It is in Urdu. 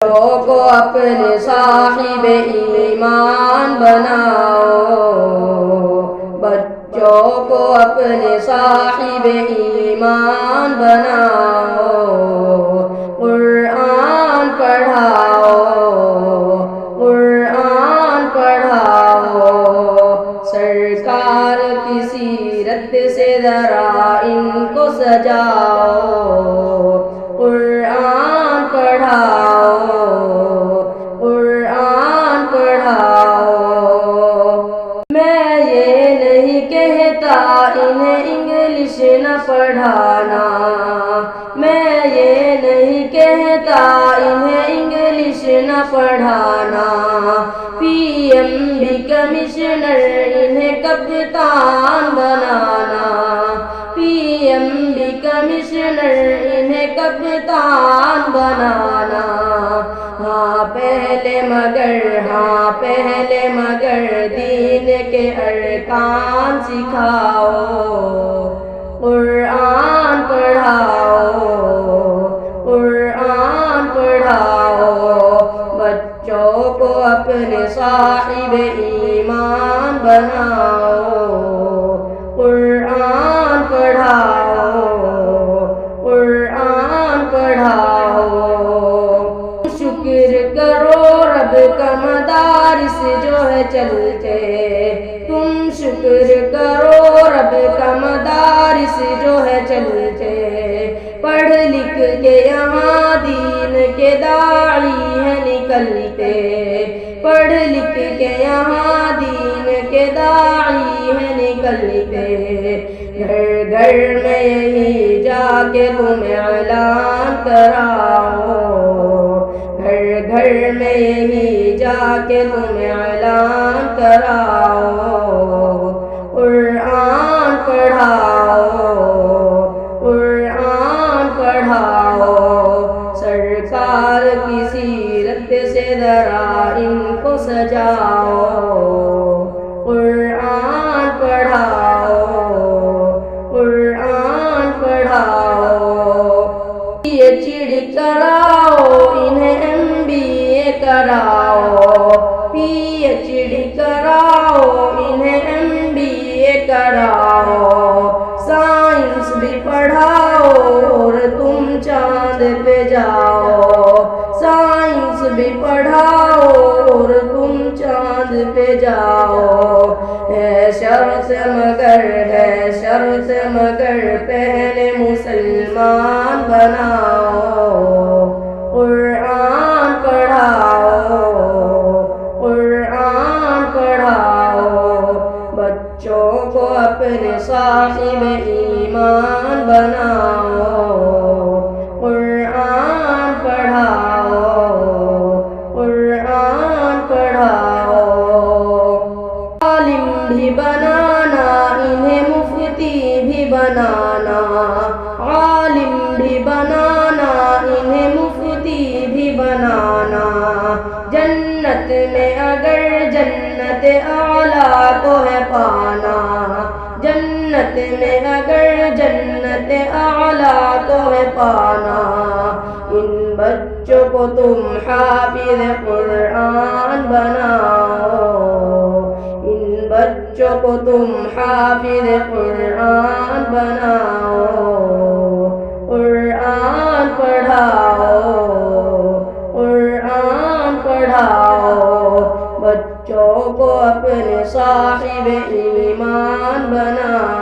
بچوں کو اپنے صاحب ایمان بناؤ، بچوں کو اپنے صاحب ایمان بناؤ، قرآن پڑھاؤ، قرآن پڑھاؤ، سرکار کی سیرت سے ذرا ان کو سجاؤ، قرآن پڑھاؤ، قرآن پڑھاؤ۔ میں یہ نہیں کہتا انہیں انگلش نہ پڑھانا، میں یہ نہیں کہتا انہیں انگلش نہ پڑھانا، پی ایم بھی کمشنر انہیں کپتان بنانا، پی ایم بھی کمشنر انہیں کپتان بنانا۔ ہاں پہلے مگر دین کے ارکان سکھاؤ، قرآن پڑھاؤ، قرآن پڑھاؤ، بچوں کو اپنے صاحب ایمان بناؤ، قرآن پڑھاؤ، قرآن پڑھاؤ۔ شکر کرو رب کا مدارس جو ہے چلتے، تم شکر کرو رب کا مدارس جو ہے چلتے، پڑھ لکھ کے یہاں دین کے داعی ہیں نکلتے، پڑھ لکھ کے یہاں دین کے داعی ہیں نکلتے، گھر گھر میں یہی جا کے تم اعلان کراؤ، گھر گھر میں یہی جا کے تم اعلان کراؤ، قرآن پڑھاؤ، قرآن پڑھاؤ، سرکار کی سیرت سے ذرا ان کو سجاؤ، قرآن پڑھاؤ، قرآن پڑھاؤ۔ یہ چڑ کراؤ انہیں MBA کراؤ، پی ایچ ڈی کراؤ انہیں MBA کراؤ، سائنس بھی پڑھاؤ اور تم چاند پہ جاؤ، سائنس بھی پڑھاؤ اور تم چاند پہ جاؤ، ہے شرط مگر پہلے مسلمان بناؤ، قرآن پڑھاؤ، قرآن پڑھاؤ، بچوں کو اپنے صاحب ایمان بناؤ، قرآن پڑھاؤ، قرآن پڑھاؤ۔ عالم بھی بنانا انہیں مفتی بھی بنانا، عالم بھی بنانا انہیں مفتی بھی بنانا، جنت میں اگر جنت اعلیٰ کو ہے پانا، جنت میں اگر جنت اعلیٰ کو ہے پانا، ان بچوں کو تم حافظ قرآن بناؤ، ان بچوں کو تم حافظ قرآن بناؤ، قرآن پڑھاؤ، قرآن پڑھاؤ، بچوں کو اپنے صاحب ایمان بناؤ۔